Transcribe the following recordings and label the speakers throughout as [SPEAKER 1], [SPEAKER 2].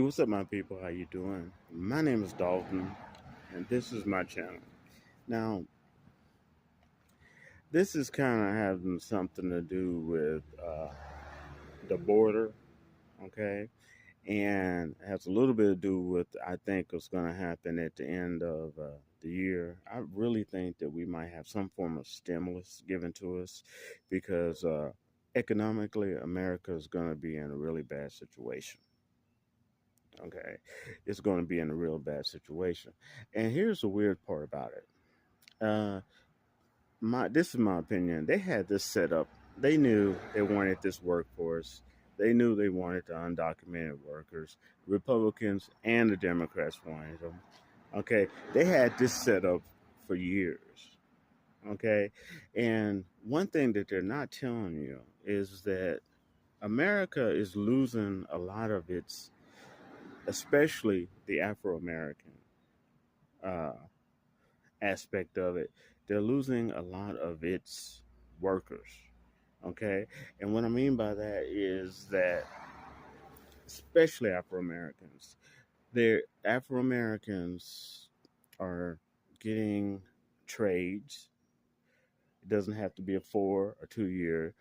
[SPEAKER 1] What's up, my people? How you doing? My name is Dalton, and this is my channel. Now, this is kind of having something to do with the border, okay, and has a little bit to do with I think what's going to happen at the end of the year. I really think that we might have some form of stimulus given to us because economically, America is going to be in a really bad situation. Okay, it's going to be in a real bad situation. And here's the weird part about it. Uh, my This is my opinion. They had this set up. They knew they wanted this workforce. They knew they wanted the undocumented workers. Republicans and the Democrats wanted them. Okay, they had this set up for years. Okay, and one thing that they're not telling you is that America is losing a lot of its, especially the Afro American uh, aspect of it. They're losing a lot of its workers. Okay. And what I mean by that is that, especially Afro Americans, their Afro Americans are getting trades. It doesn't have to be a 4 or 2 year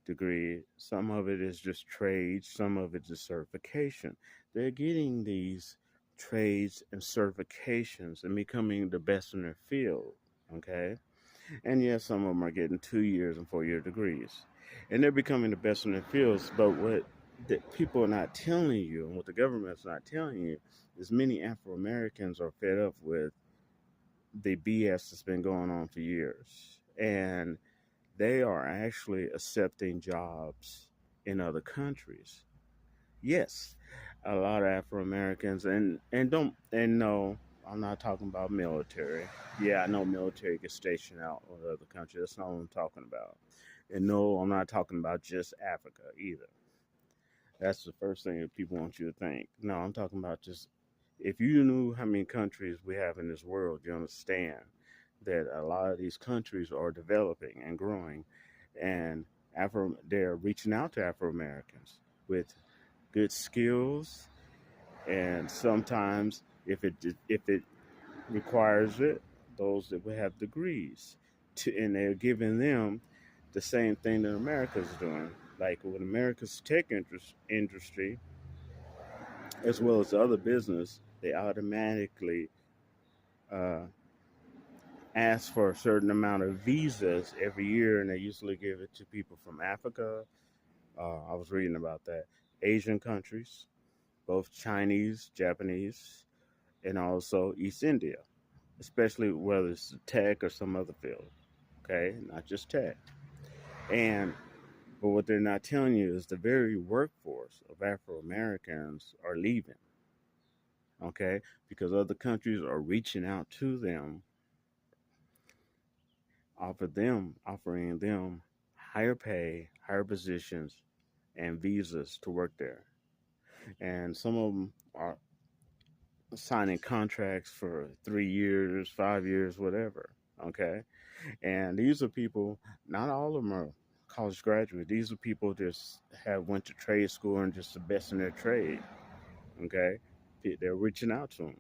[SPEAKER 1] degree. Some of it is just trades, some of it is certification. They're getting these trades and certifications and becoming the best in their field. Okay. And yes, some of them are getting 2 years and 4 year degrees. And they're becoming the best in their fields. But what that people are not telling you and what the government's not telling you is many Afro Americans are fed up with the BS that's been going on for years. And they are actually accepting jobs in other countries. Yes, a lot of Afro Americans and no, I'm not talking about military. Yeah, I know military gets stationed out in other countries. That's not what I'm talking about. And no, I'm not talking about just Africa either. That's the first thing that people want you to think. No, I'm talking about just if you knew how many countries we have in this world, you understand that a lot of these countries are developing and growing, and they're reaching out to Afro Americans with good skills, and sometimes if it requires it, those that will have degrees, and they're giving them the same thing that America's doing. Like with America's industry, as well as the other business, they automatically uh, ask for a certain amount of visas every year, and they usually give it to people from Africa. I was reading about that. Asian countries, both Chinese, Japanese, and also East India, especially whether it's tech or some other field. Okay, not just tech. And but what they're not telling you is the very workforce of Afro Americans are leaving. Okay, because other countries are reaching out to them, offering them higher pay, higher positions, and visas to work there. And some of them are signing contracts for 3 years, 5 years, whatever. Okay. And these are people, not all of them are college graduates. These are people just have went to trade school and just the best in their trade. Okay. They're reaching out to them.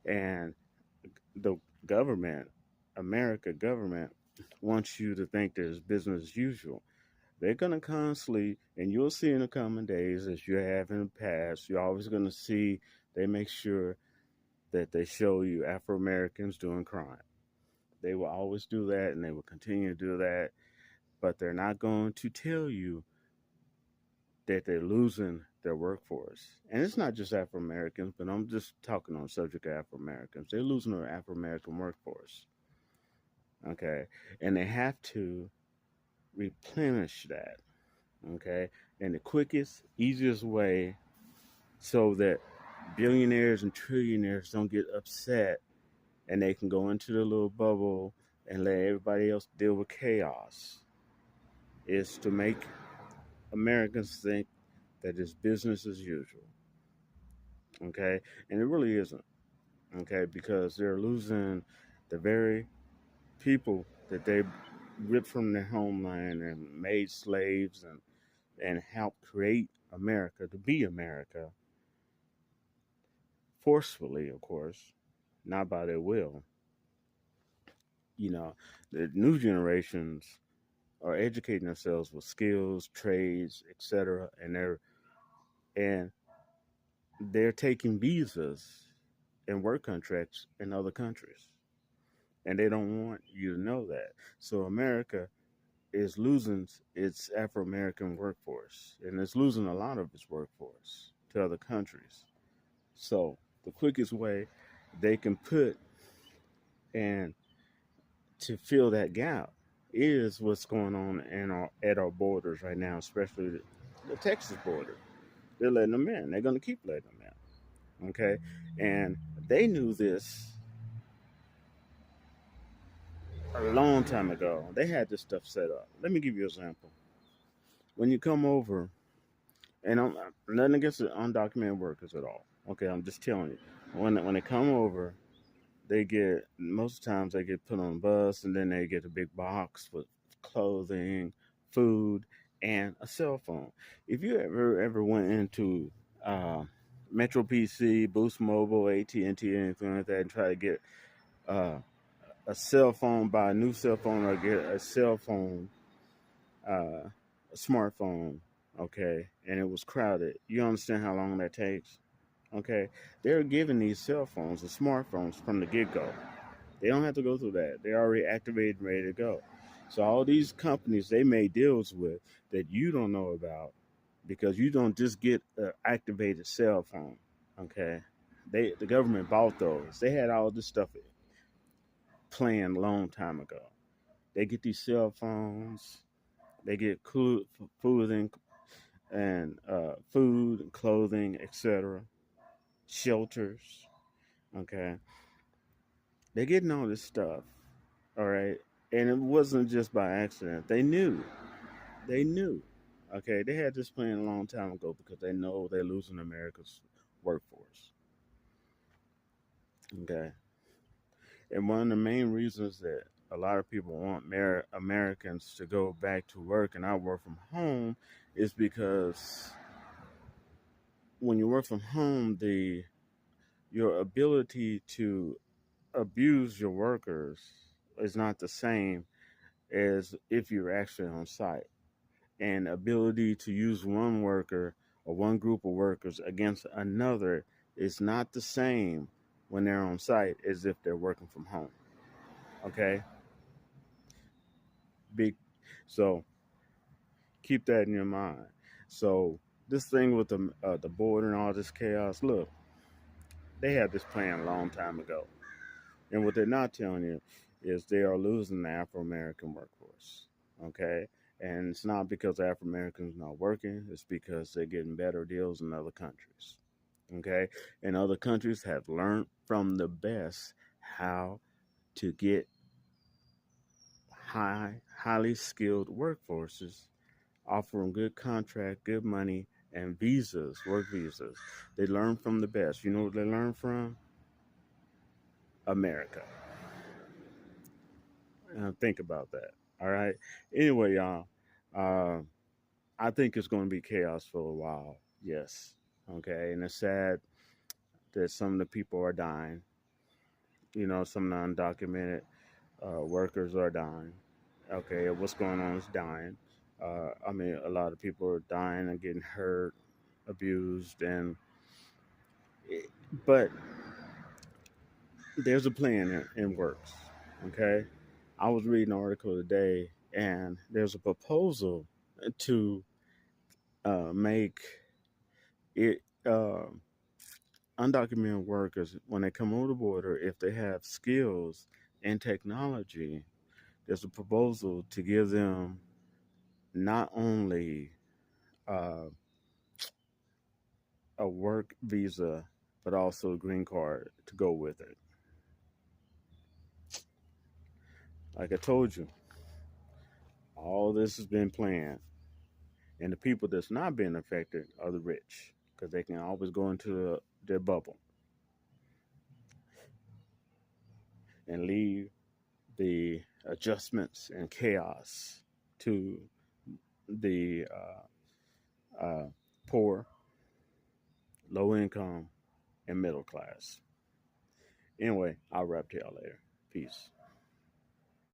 [SPEAKER 1] And the government, America government, wants you to think there's business as usual. They're going to constantly, and you'll see in the coming days, as you have in the past, you're always going to see they make sure that they show you Afro Americans doing crime. They will always do that and they will continue to do that, but they're not going to tell you that they're losing their workforce. And it's not just Afro Americans, but I'm just talking on the subject of Afro Americans. They're losing their Afro American workforce. Okay. And they have to replenish that. Okay. And the quickest, easiest way so that billionaires and trillionaires don't get upset and they can go into the little bubble and let everybody else deal with chaos is to make Americans think that it's business as usual. Okay. And it really isn't. Okay. Because they're losing the very people that they ripped from their homeland and made slaves and helped create America to be America. forcefully, of course, not by their will. You know, the new generations are educating themselves with skills, trades, etc., and they're taking visas and work contracts in other countries, and they don't want you to know that. So America is losing its Afro American workforce, and it's losing a lot of its workforce to other countries. So the quickest way they can put and to fill that gap is what's going on at our borders right now, especially the Texas border. They're letting them in. They're going to keep letting them in. Okay, and they knew this a long time ago. They had this stuff set up. Let me give you an example. When you come over, and I'm nothing against the undocumented workers at all. Okay, I'm just telling you. When they come over, they get most times they get put on a bus, and then they get a big box with clothing, food, and a cell phone. If you ever went into uh, Metro PC, Boost Mobile, AT&T, anything like that, and try to get uh, a cell phone, buy a new cell phone, or get a cell phone, a smartphone, okay, and it was crowded, you understand how long that takes? Okay, they're giving these cell phones and smartphones from the get go. They don't have to go through that. They're already activated and ready to go. So all these companies they made deals with that you don't know about because you don't just get an activated cell phone. Okay, the government bought those. They had all this stuff planned a long time ago. They get these cell phones. They get food food and clothing, etc. Shelters. Okay, they're getting all this stuff. All right, and it wasn't just by accident. They knew. They knew. Okay, they had this plan a long time ago because they know they're losing America's workforce. Okay, and one of the main reasons that a lot of people want Americans to go back to work and not work from home is because when you work from home, the your ability to abuse your workers is not the same as if you're actually on site. And ability to use one worker or one group of workers against another is not the same when they're on site as if they're working from home. Okay, big. So keep that in your mind. So this thing with the border and all this chaos. Look, they had this plan a long time ago, and what they're not telling you is they are losing the Afro American workforce. Okay, and it's not because Afro Americans not working; it's because they're getting better deals in other countries. Okay, and other countries have learned from the best how to get highly skilled workforces, offering good contract, good money, and visas, work visas. They learn from the best. You know what they learn from? America. Think about that. All right. Anyway, y'all, uh, I think it's going to be chaos for a while. Yes. Okay. And it's sad that some of the people are dying. You know, some undocumented workers are dying. Okay. What's going on is dying. I mean, a lot of people are dying and getting hurt, abused, but there's a plan in works. Okay. I was reading an article today, and there's a proposal to make it undocumented workers when they come over the border, if they have skills and technology, there's a proposal to give them not only uh, a work visa but also a green card to go with it. Like I told you, all this has been planned, and the people that's not being affected are the rich because they can always go into their bubble and leave the adjustments and chaos to the poor, low income, and middle class. Anyway, I'll wrap to y'all later. Peace.